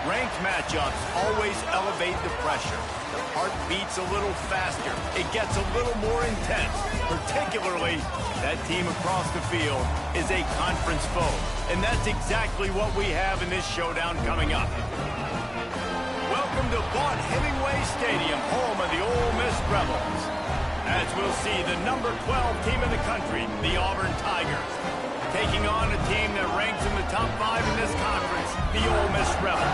Ranked matchups always elevate the pressure. The heart beats a little faster. It gets a little more intense. Particularly, that team across the field is a conference foe. And that's exactly what we have in this showdown coming up. Welcome to Vaught Hemingway Stadium, home of the Ole Miss Rebels. As we'll see, the number 12 team in the country, the Auburn Tigers, taking on a team that ranks in the top 5 in this conference, the Ole Miss Rebels.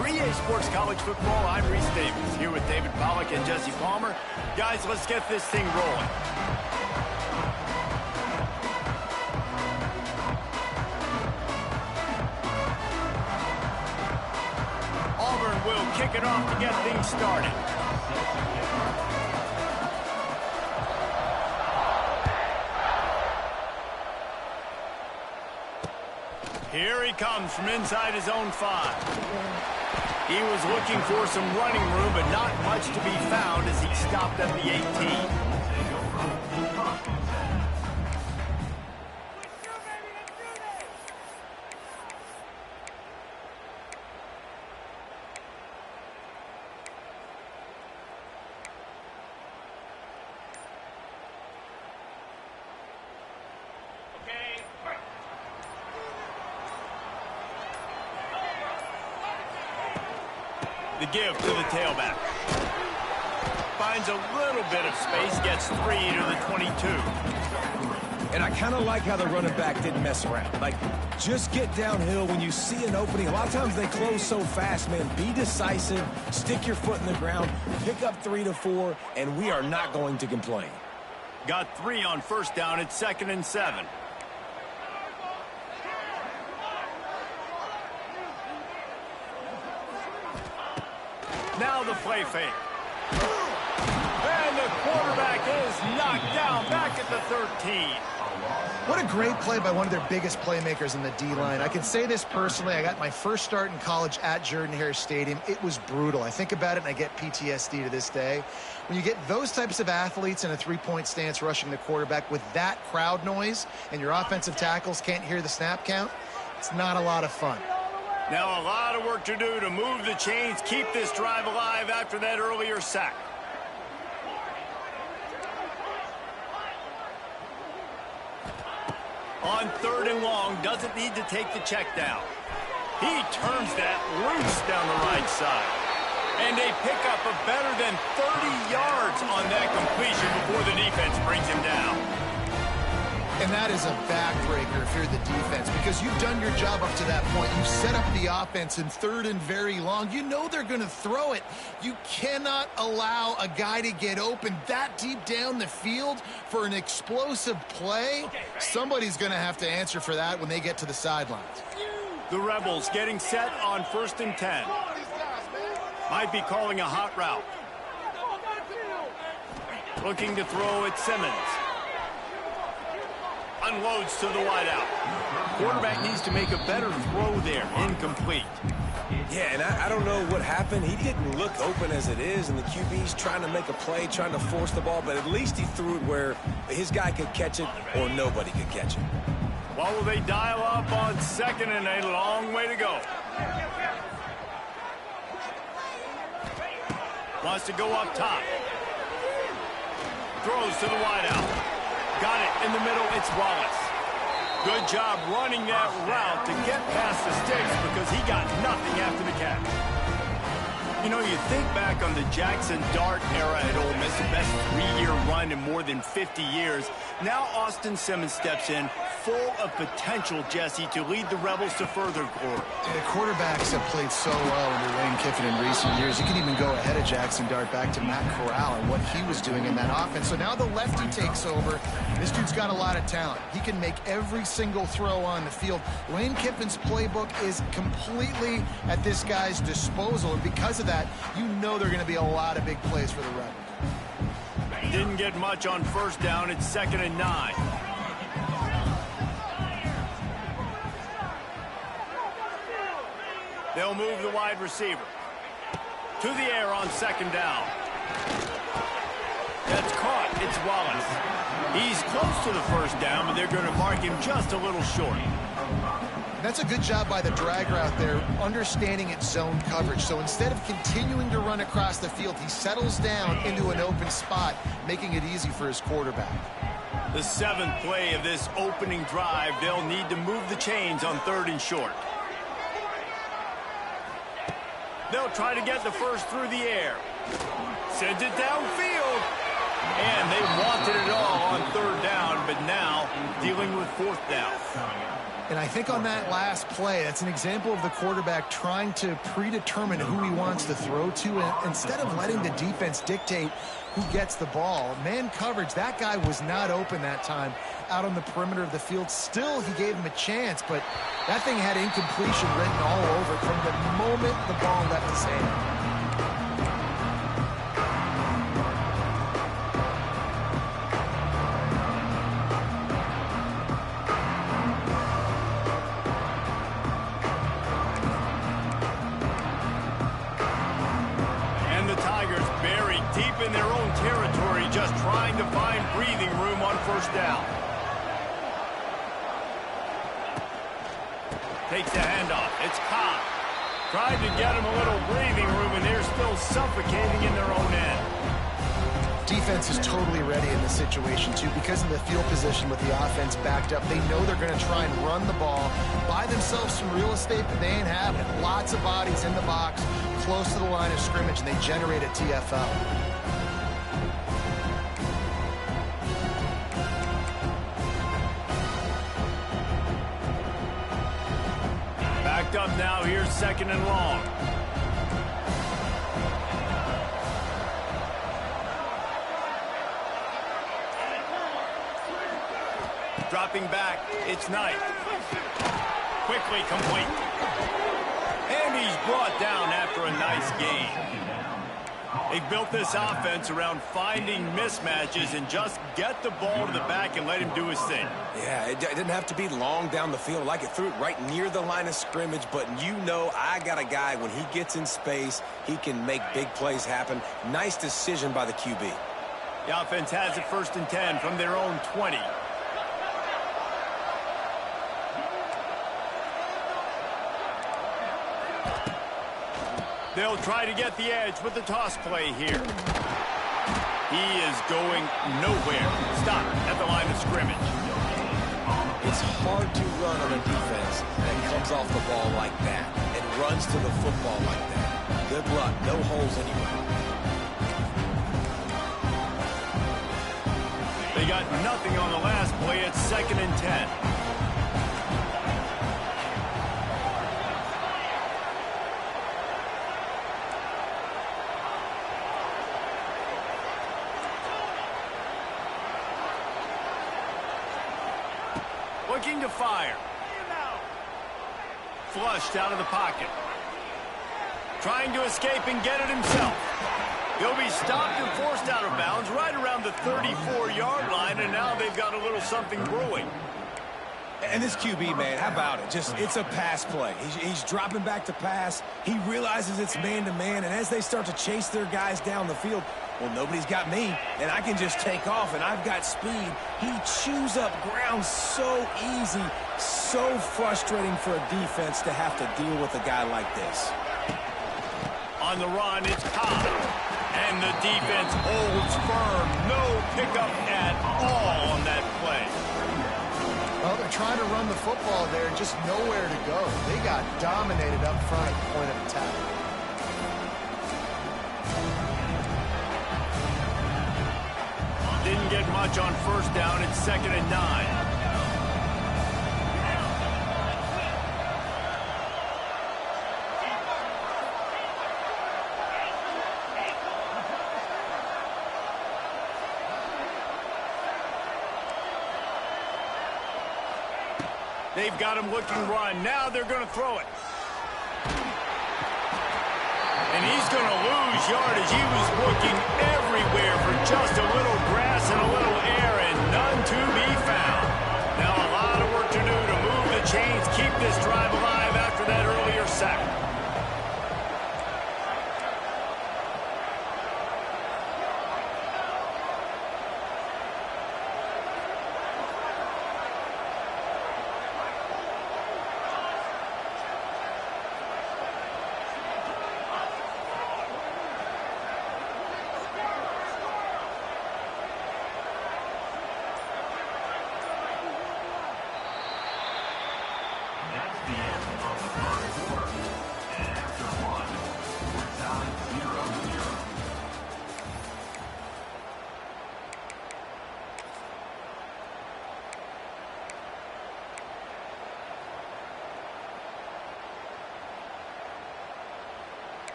For EA Sports College Football, I'm Reese Davis, here with David Pollack and Jesse Palmer. Guys, let's get this thing rolling. Auburn will kick it off to get things started. Here he comes from inside his own 5. He was looking for some running room, but not much to be found as he stopped at the 18. The give to the tailback. Finds a little bit of space, gets 3 to the 22. And I kind of like how the running back didn't mess around. Like, just get downhill when you see an opening. A lot of times they close so fast, man. Be decisive, stick your foot in the ground, pick up 3 to 4, and we are not going to complain. Got 3 on first down. It's 2nd and 7. Now the play fake. And the quarterback is knocked down back at the 13. What a great play by one of their biggest playmakers in the D-line. I can say this personally. I got my first start in college at Jordan-Hare Stadium. It was brutal. I think about it and I get PTSD to this day. When you get those types of athletes in a three-point stance rushing the quarterback with that crowd noise and your offensive tackles can't hear the snap count, it's not a lot of fun. Now a lot of work to do to move the chains, keep this drive alive after that earlier sack. On 3rd and long, doesn't need to take the check down. He turns that loose down the right side. And a pickup of better than 30 yards on that completion before the defense brings him down. And that is a backbreaker if you're the defense, because you've done your job up to that point. You've set up the offense in 3rd and very long. You know they're going to throw it. You cannot allow a guy to get open that deep down the field for an explosive play. Somebody's going to have to answer for that when they get to the sidelines. The Rebels getting set on 1st and 10. Might be calling a hot route. Looking to throw at Simmons. Unloads to the wideout. Quarterback needs to make a better throw there. Incomplete. Yeah, and I don't know what happened. He didn't look open as it is, and the QB's trying to make a play, trying to force the ball, but at least he threw it where his guy could catch it or nobody could catch it. What will they dial up on 2nd and a long way to go? Wants to go up top. Throws to the wideout. Got it in the middle. It's Wallace. Good job running that route to get past the sticks because he got nothing after the catch. You know, you think back on the Jackson Dart era at Ole Miss, the best 3-year run in more than 50 years. Now Austin Simmons steps in, full of potential, Jesse, to lead the Rebels to further glory. The quarterbacks have played so well under Lane Kiffin in recent years. You can even go ahead of Jackson Dart back to Matt Corral and what he was doing in that offense. So now the lefty takes over. This dude's got a lot of talent. He can make every single throw on the field. Lane Kiffin's playbook is completely at this guy's disposal, and because of that, you know there are going to be a lot of big plays for the Rebels. Didn't get much on first down. It's 2nd and 9. They'll move the wide receiver. To the air on 2nd down. That's caught. It's Wallace. He's close to the first down, but they're going to mark him just a little short. That's a good job by the drag route there, understanding its zone coverage. So instead of continuing to run across the field, he settles down into an open spot, making it easy for his quarterback. The 7th play of this opening drive, they'll need to move the chains on 3rd and short. They'll try to get the first through the air. Sends it downfield. And they wanted it all on 3rd down, but now dealing with 4th down. And I think on that last play, that's an example of the quarterback trying to predetermine who he wants to throw to. And instead of letting the defense dictate who gets the ball, man coverage, that guy was not open that time out on the perimeter of the field. Still, he gave him a chance, but that thing had incompletion written all over from the moment the ball left his hand. In their own territory, just trying to find breathing room on 1st down. Takes the handoff. It's Cobb. Tried to get him a little breathing room, and they're still suffocating in their own end. Defense is totally ready in this situation, too, because of the field position with the offense backed up. They know they're going to try and run the ball, buy themselves some real estate, but they ain't having it. Lots of bodies in the box, close to the line of scrimmage, and they generate a TFL. Up now, here's 2nd and long. Dropping back, it's Knight. Quickly complete. And he's brought down after a nice gain. They built this offense around finding mismatches and just get the ball to the back and let him do his thing. Yeah, it didn't have to be long down the field. Like it threw it right near the line of scrimmage, but you know I got a guy, when he gets in space, he can make big plays happen. Nice decision by the QB. The offense has it 1st and 10 from their own 20. They'll try to get the edge with the toss play here. He is going nowhere. Stop at the line of scrimmage. It's hard to run on a defense that comes off the ball like that and runs to the football like that. Good luck. No holes anywhere. They got nothing on the last play. It's 2nd and 10. Looking to fire. Flushed out of the pocket. Trying to escape and get it himself. He'll be stopped and forced out of bounds right around the 34-yard line, and now they've got a little something brewing. And this QB, man, how about it? It's a pass play. He's dropping back to pass. He realizes it's man-to-man, and as they start to chase their guys down the field, well, nobody's got me, and I can just take off, and I've got speed. He chews up ground so easy, so frustrating for a defense to have to deal with a guy like this. On the run, it's Cobb. And the defense holds firm. No pickup at all on that play. Well, they're trying to run the football there, just nowhere to go. They got dominated up front at the point of attack. Didn't get much on 1st down. It's 2nd and 9. They've got him looking run. Now they're going to throw it. And he's going to lose yardage. He was looking everywhere for just a little grass and a little air, and none to be found. Now a lot of work to do to move the chains, keep this drive alive after that earlier sack.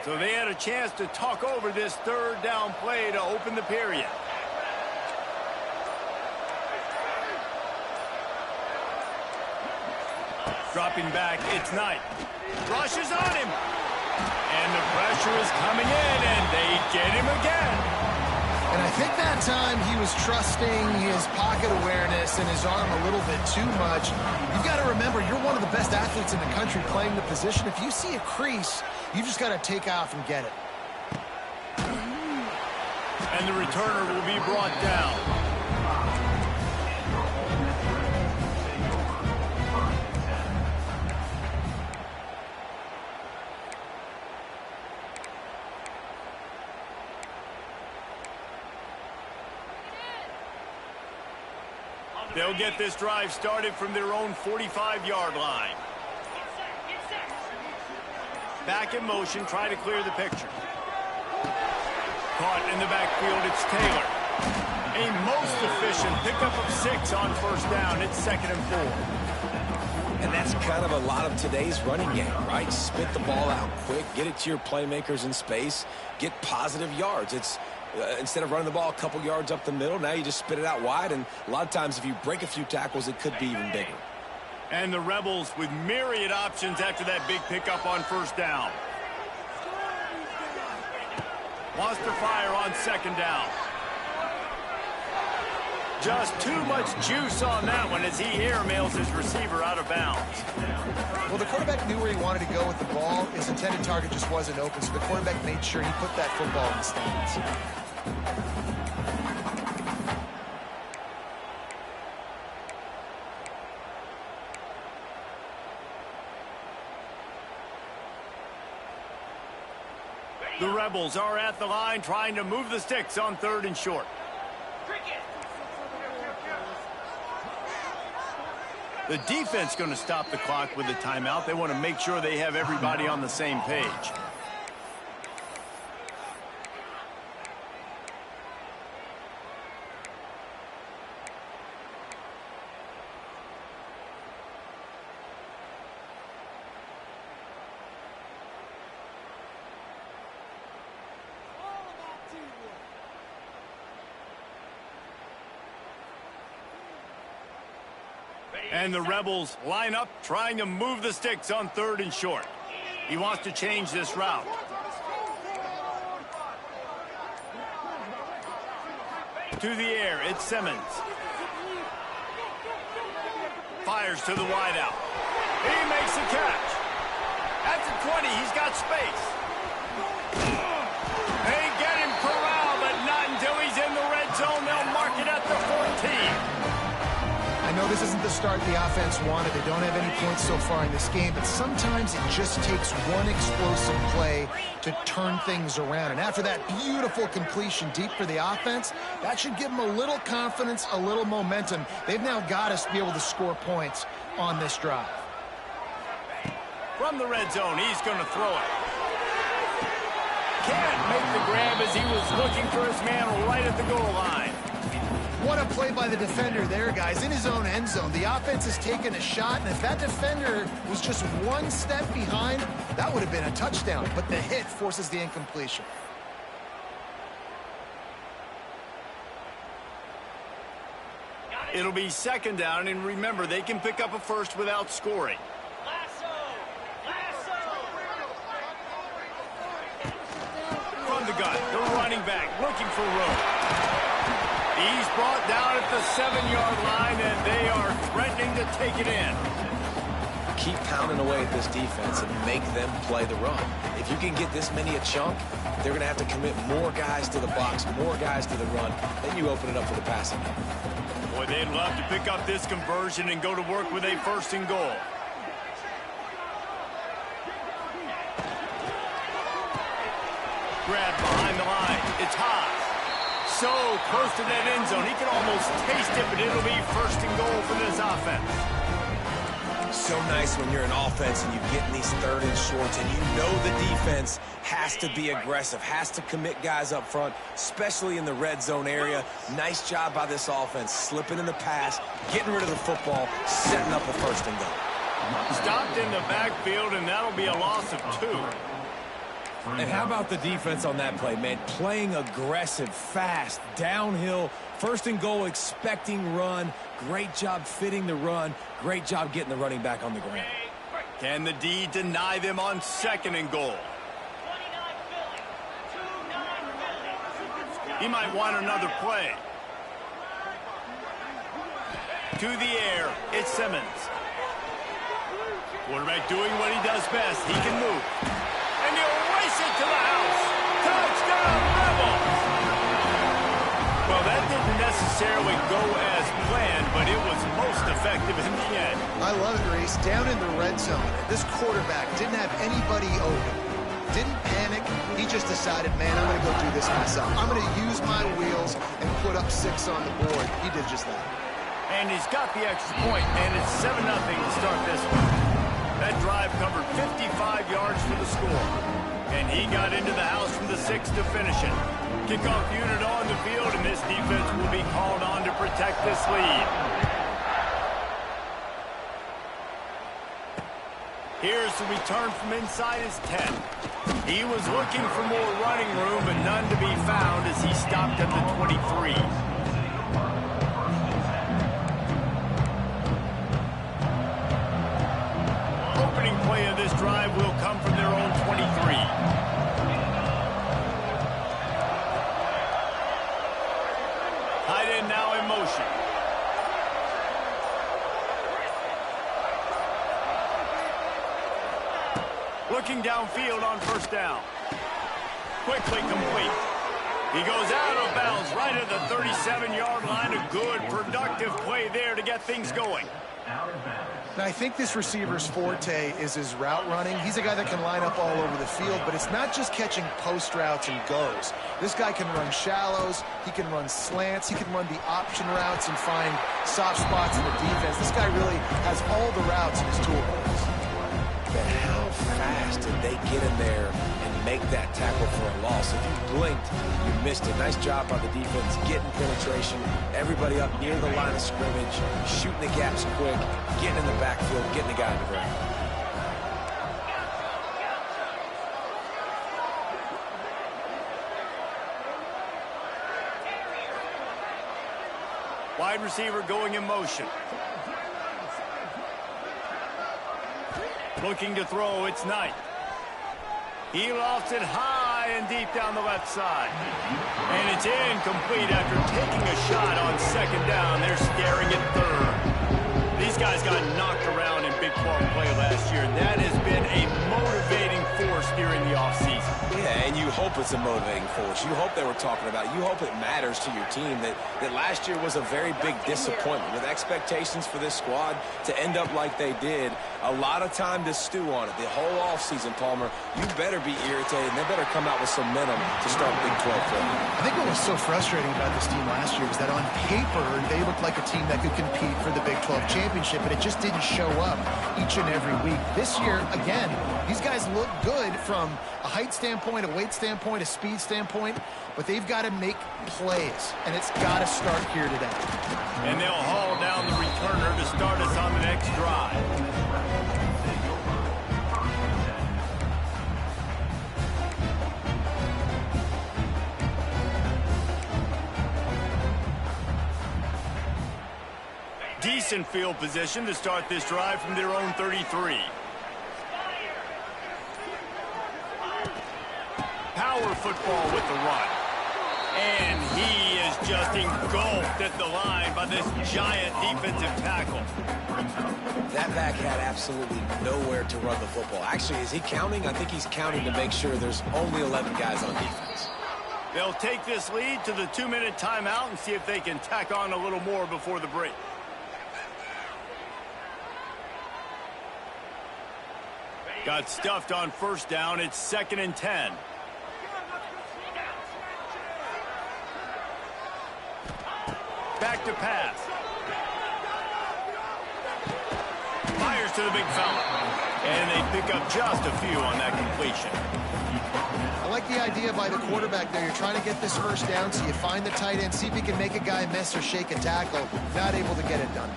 So they had a chance to talk over this third down play to open the period. Dropping back, it's Knight. Rushes on him. And the pressure is coming in, and they get him again. And I think that time he was trusting his pocket awareness and his arm a little bit too much. You've got to remember, you're one of the best athletes in the country playing the position. If you see a crease, you've just got to take off and get it. And the returner will be brought down. They'll get this drive started from their own 45-yard line. Back in motion, try to clear the picture. Caught in the backfield, it's Taylor. A most efficient pickup of 6 on first down. It's 2nd and 4. And that's kind of a lot of today's running game, right? Spit the ball out quick, get it to your playmakers in space, get positive yards. It's instead of running the ball a couple yards up the middle, now you just spit it out wide, and a lot of times if you break a few tackles, it could be even bigger. And the Rebels with myriad options after that big pickup on first down. Wants to fire on 2nd down. Just too much juice on that one as he airmails his receiver out of bounds. Well, the quarterback knew where he wanted to go with the ball. His intended target just wasn't open, so the quarterback made sure he put that football in the stands. The Rebels are at the line trying to move the sticks on 3rd and short. The defense going to stop the clock with a timeout. They want to make sure they have everybody on the same page. And the Rebels line up, trying to move the sticks on 3rd and short. He wants to change this route. To the air, it's Simmons. Fires to the wideout. He makes the catch. At the 20, he's got space. They get him corralled, but not until he's in the red zone. They'll mark it at the 14. I know this isn't the start the offense wanted. They don't have any points so far in this game, but sometimes it just takes one explosive play to turn things around. And after that beautiful completion deep for the offense, that should give them a little confidence, a little momentum. They've now got us to be able to score points on this drive. From the red zone, he's going to throw it. Can't make the grab as he was looking for his man right at the goal line. What a play by the defender there, guys, in his own end zone. The offense has taken a shot, and if that defender was just one step behind, that would have been a touchdown. But the hit forces the incompletion. It'll be 2nd down, and remember, they can pick up a first without scoring. From the gun, the running back looking for room. He's brought down at the 7-yard line, and they are threatening to take it in. Keep pounding away at this defense and make them play the run. If you can get this many a chunk, they're going to have to commit more guys to the box, more guys to the run. Then you open it up for the passing game. Boy, they'd love to pick up this conversion and go to work with a 1st and goal. Grab behind the line. It's Haas. So close to that end zone, he can almost taste it, but it'll be 1st and goal for this offense. So nice when you're an offense and you get in these 3rd and shorts and you know the defense has to be aggressive, has to commit guys up front, especially in the red zone area. Nice job by this offense, slipping in the pass, getting rid of the football, setting up a 1st and goal. Stopped in the backfield, and that'll be a loss of 2. And how about the defense on that play, man? Playing aggressive, fast, downhill, first and goal, expecting run. Great job fitting the run. Great job getting the running back on the ground. Can the D deny them on second and goal? He might want another play. To the air, it's Simmons. Quarterback doing what he does best. He can move. And he'll race it to the house. Touchdown, Rebels! Well, that didn't necessarily go as planned, but it was most effective in the end. I love it, Reese. Down in the red zone, this quarterback didn't have anybody open. Didn't panic. He just decided, man, I'm going to go do this myself. I'm going to use my wheels and put up 6 on the board. He did just that. And he's got the extra point, and it's 7-0 to start this one. That drive covered 55 yards for the score. And he got into the house from the 6 to finish it. Kickoff unit on the field, and this defense will be called on to protect this lead. Here's the return from inside his 10. He was looking for more running room, but none to be found as he stopped at the 23. Opening play of this drive will come from their own 23. Tight end now in motion. Looking downfield on first down. Quickly complete. He goes out of bounds right at the 37-yard line. A good, productive play there to get things going. Now, I think this receiver's forte is his route running. He's a guy that can line up all over the field, but it's not just catching post routes and goes. This guy can run shallows, he can run slants, he can run the option routes and find soft spots in the defense. This guy really has all the routes in his toolbox. But how fast did they get in there and make that tackle for a loss? If you blinked, you missed it. Nice job by the defense, getting penetration, everybody up near the line of scrimmage, shooting the gaps quick, getting in the backfield, getting the guy in the ground. Wide receiver going in motion. Looking to throw, it's Knight. He lofts it high and deep down the left side. And it's incomplete after taking a shot on second down. They're staring at third. These guys got knocked around in Big 12 play last year. That has been a motivating force during the offseason. Yeah, and you hope it's a motivating force. You hope they were talking about it. You hope it matters to your team that last year was a very big disappointment. With expectations for this squad to end up like they did, a lot of time to stew on it. The whole offseason, Palmer, you better be irritated, and they better come out with some momentum to start Big 12 play. I think what was so frustrating about this team last year was that on paper, they looked like a team that could compete for the Big 12 championship, but it just didn't show up each and every week. This year, again, these guys look good from a height standpoint, a weight standpoint, a speed standpoint, but they've got to make plays, and it's got to start here today. And they'll haul down the returner to start us on the next drive. Decent field position to start this drive from their own 33. Power football with the run. And he is just engulfed at the line by this giant defensive tackle. That back had absolutely nowhere to run the football. Actually, is he counting? I think he's counting to make sure there's only 11 guys on defense. They'll take this lead to the 2-minute timeout and see if they can tack on a little more before the break. Got stuffed on first down. It's 2nd and 10. Back to pass. Fires to the big fella. And they pick up just a few on that completion. I like the idea by the quarterback there. You're trying to get this first down, so you find the tight end, see if he can make a guy miss or shake a tackle. Not able to get it done.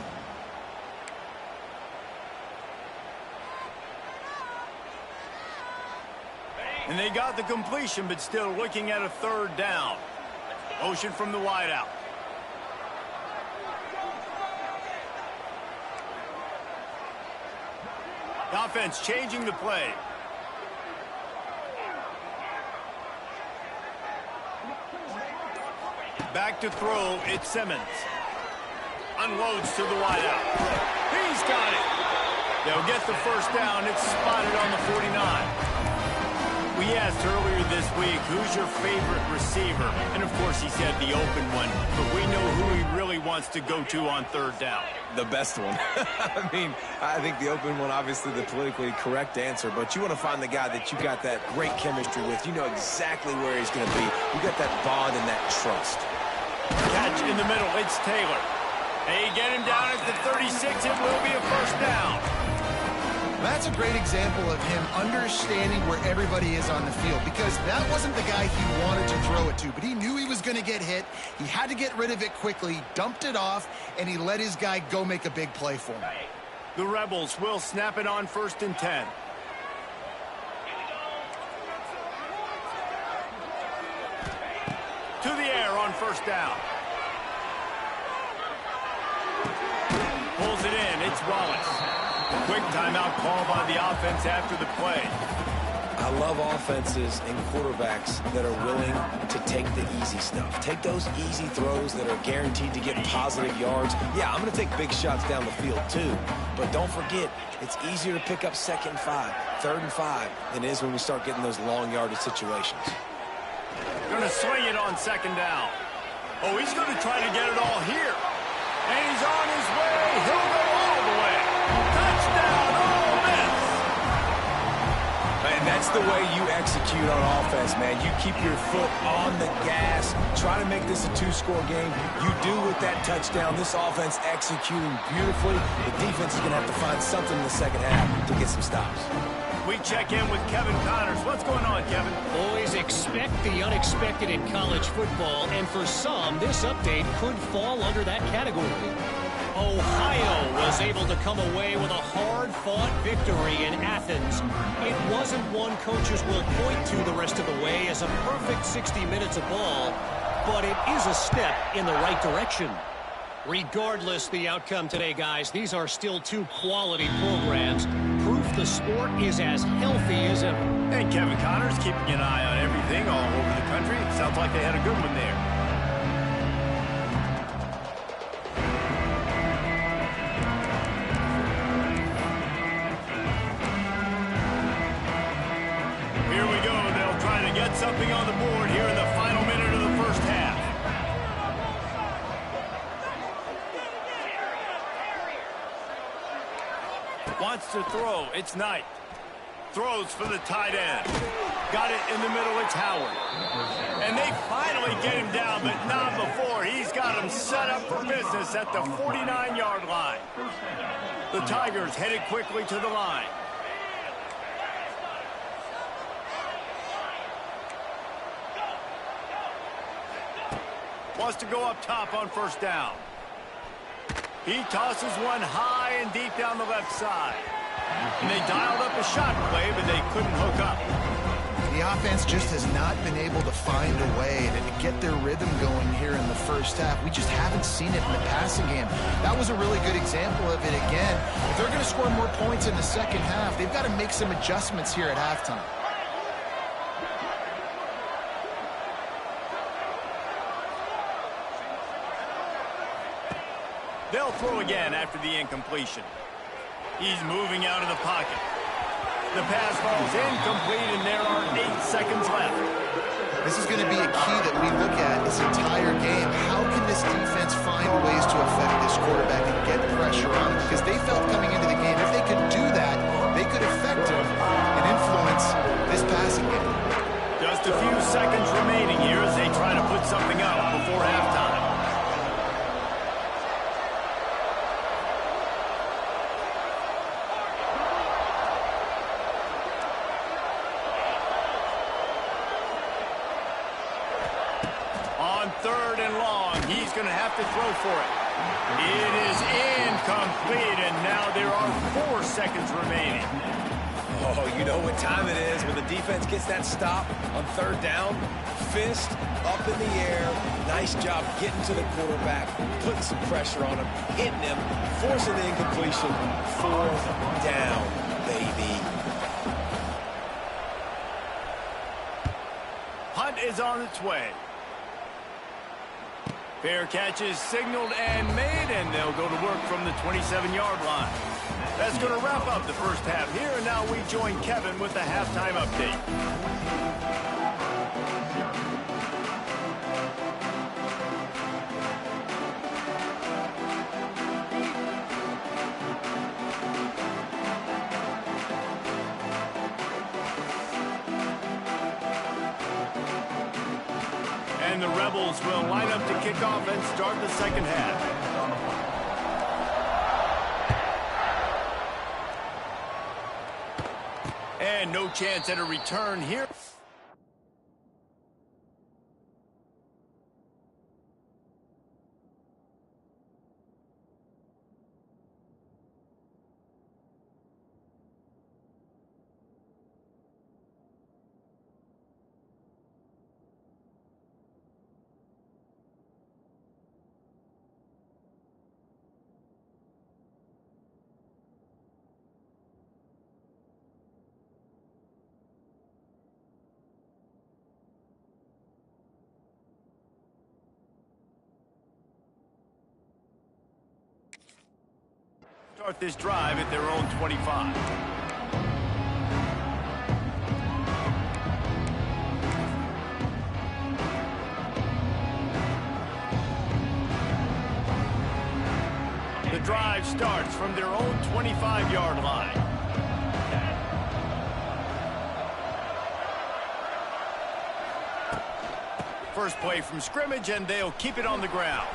And they got the completion, but still looking at a third down. Motion from the wideout. The offense changing the play. Back to throw, it's Simmons. Unloads to the wideout. He's got it. They'll get the first down. It's spotted on the 49. We asked earlier this week, who's your favorite receiver? And, of course, he said the open one. But we know who he really wants to go to on third down. The best one. I mean, I think the open one, obviously the politically correct answer, but you want to find the guy that you got that great chemistry with. You know exactly where he's going to be. You got that bond and that trust. Catch in the middle. It's Taylor. They get him down at the 36. It will be a first down. That's a great example of him understanding where everybody is on the field, because that wasn't the guy he wanted to throw it to, but he knew he was going to get hit. He had to get rid of it quickly, dumped it off, and he let his guy go make a big play for him. The Rebels will snap it on 1st and 10. To the air on first down. Pulls it in. It's Wallace. Quick timeout call by the offense after the play. I love offenses and quarterbacks that are willing to take the easy stuff. Take those easy throws that are guaranteed to get positive yards. Yeah, I'm going to take big shots down the field too. But don't forget, it's easier to pick up 2nd and 5, 3rd and 5 than it is when we start getting those long yardage situations. Going to swing it on 2nd down. Oh, he's going to try to get it all here. And he's on his way. He'll go all the way. Touchdown, Ole Miss. And that's the way you execute on offense, man. You keep your foot on the gas. Try to make this a 2-score game. You do with that touchdown. This offense executing beautifully. The defense is going to have to find something in the second half to get some stops. We check in with Kevin Connors. What's going on, Kevin? Always expect the unexpected in college football, and for some, this update could fall under that category. Ohio was able to come away with a hard-fought victory in Athens. It wasn't one coaches will point to the rest of the way as a perfect 60 minutes of ball, but it is a step in the right direction. Regardless the outcome today, guys, these are still two quality programs. Proof the sport is as healthy as ever. And Kevin Connors keeping an eye on everything all over the country. Sounds like they had a good one there. Here we go. They'll try to get something on the board here in the final minute of the first half. Wants to throw. It's Knight. Throws for the tight end. Got it in the middle. It's Howard. And they finally get him down, but not before. He's got him set up for business at the 49-yard line. The Tigers headed quickly to the line. Wants to go up top on first down. He tosses one high and deep down the left side. And they dialed up a shot play, but they couldn't hook up. The offense just has not been able to find a way to get their rhythm going here in the first half. We just haven't seen it in the passing game. That was a really good example of it again. If they're going to score more points in the second half, they've got to make some adjustments here at halftime. They'll throw again after the incompletion. He's moving out of the pocket. The pass falls incomplete, and there are 8 seconds left. This is going to be a key that we look at this entire game. How can this defense find ways to affect this quarterback and get pressure on him? Because they felt coming into the game, if they could do that, they could affect him and influence this passing game. Just a few seconds remaining here as they try to put something up before halftime. Third and long. He's going to have to throw for it. It is incomplete, and now there are 4 seconds remaining. Oh, you know what time it is when the defense gets that stop on third down. Fist up in the air. Nice job getting to the quarterback, putting some pressure on him, hitting him, forcing the incompletion. Fourth down, baby. Hunt is on its way. Fair catch is signaled and made, and they'll go to work from the 27-yard line. That's going to wrap up the first half here, and now we join Kevin with the halftime update. And the Rebels will line up to kick off and start the second half. And no chance at a return here. Start this drive at their own 25. The drive starts from their own 25-yard line. First play from scrimmage, and they'll keep it on the ground.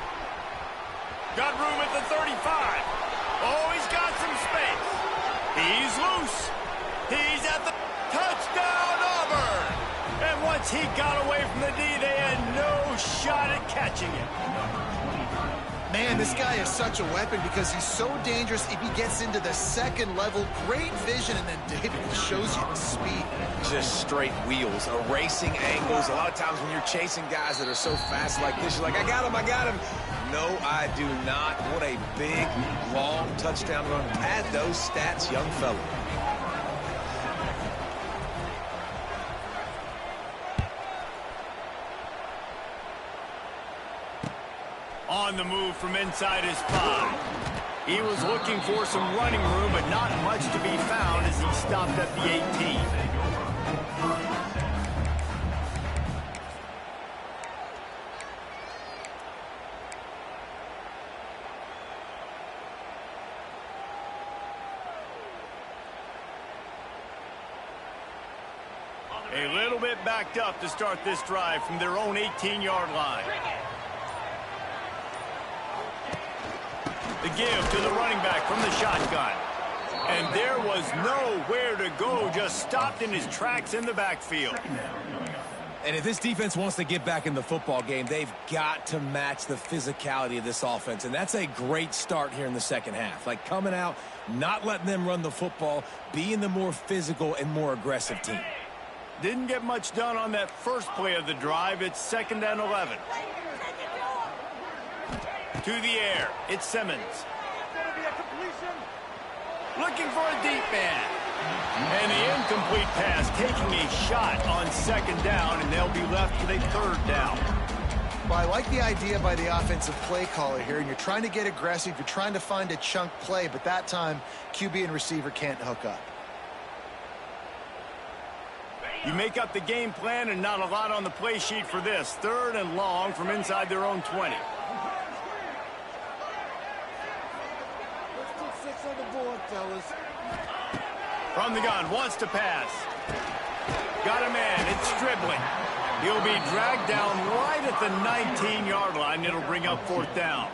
Got room at the 35. Oh, he's got some space. He's loose. He's at the touchdown, Auburn. And once he got away from the D, they had no shot at catching him. Man, this guy is such a weapon because he's so dangerous if he gets into the second level. Great vision, and then David shows you the speed. Just straight wheels, erasing angles. A lot of times when you're chasing guys that are so fast like this, you're like, I got him, I got him. No, I do not. What a big, long touchdown run. Pad those stats, young fella. On the move from inside his 5. He was looking for some running room, but not much to be found as he stopped at the 18. A little bit backed up to start this drive from their own 18-yard line. The give to the running back from the shotgun. And there was nowhere to go, just stopped in his tracks in the backfield. And if this defense wants to get back in the football game, they've got to match the physicality of this offense. And that's a great start here in the second half. Like coming out, not letting them run the football, being the more physical and more aggressive team. Didn't get much done on that first play of the drive. It's 2nd and 11. To the air, it's Simmons. Looking for a deep man. And the incomplete pass taking a shot on 2nd down, and they'll be left with a 3rd down. Well, I like the idea by the offensive play caller here, and you're trying to get aggressive. You're trying to find a chunk play, but that time, QB and receiver can't hook up. You make up the game plan and not a lot on the play sheet for this. 3rd and long from inside their own 20. Let's put 6 on the board, fellas. From the gun, wants to pass. Got a man, it's Stribling. He'll be dragged down right at the 19-yard line. It'll bring up 4th down.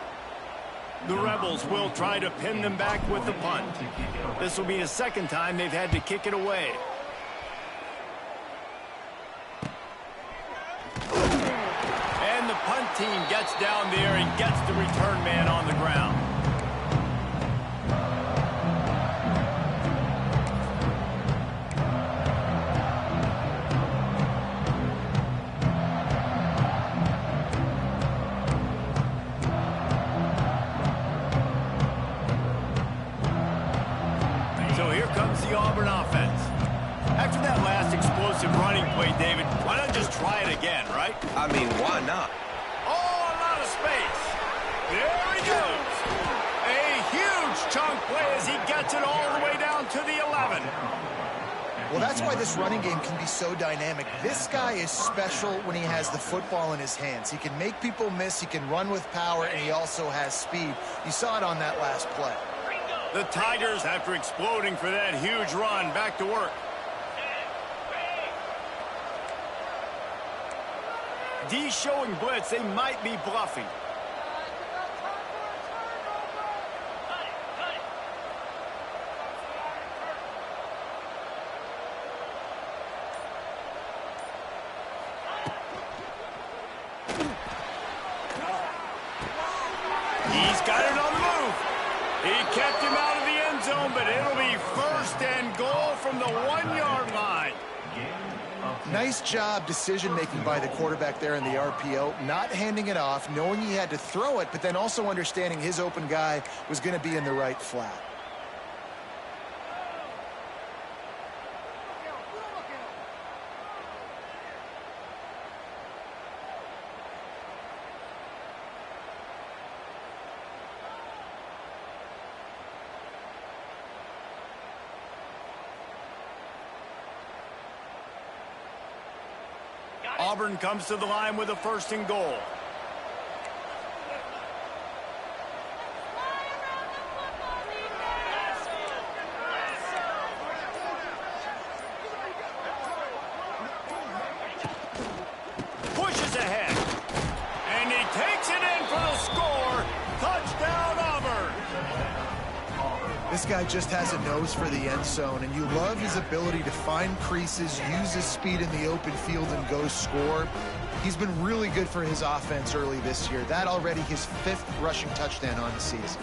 The Rebels will try to pin them back with the punt. This will be a 2nd time they've had to kick it away. And the punt team gets down there and gets the return man on the ground. impressive running play, David. Why not just try it again, right? I mean, why not? Oh, a lot of space. There he goes. A huge chunk play as he gets it all the way down to the 11. Well, that's why this running game can be so dynamic. This guy is special when he has the football in his hands. He can make people miss, he can run with power, and he also has speed. You saw it on that last play. The Tigers, after exploding for that huge run, back to work. D's showing blitz. They might be bluffing. He's got it on the move. He kept him out of the end zone, but it'll be first and goal from the 1-yard line. Nice job decision-making by the quarterback there in the RPO, not handing it off, knowing he had to throw it, but then also understanding his open guy was going to be in the right flat. Auburn comes to the line with a first and goal. Pushes ahead. And he takes it in for the score. Touchdown, Auburn. This guy just has a nose for the end zone, and you love his ability to find creases, use his speed in the open field, and go score. He's been really good for his offense early this year. That already his 5th rushing touchdown on the season.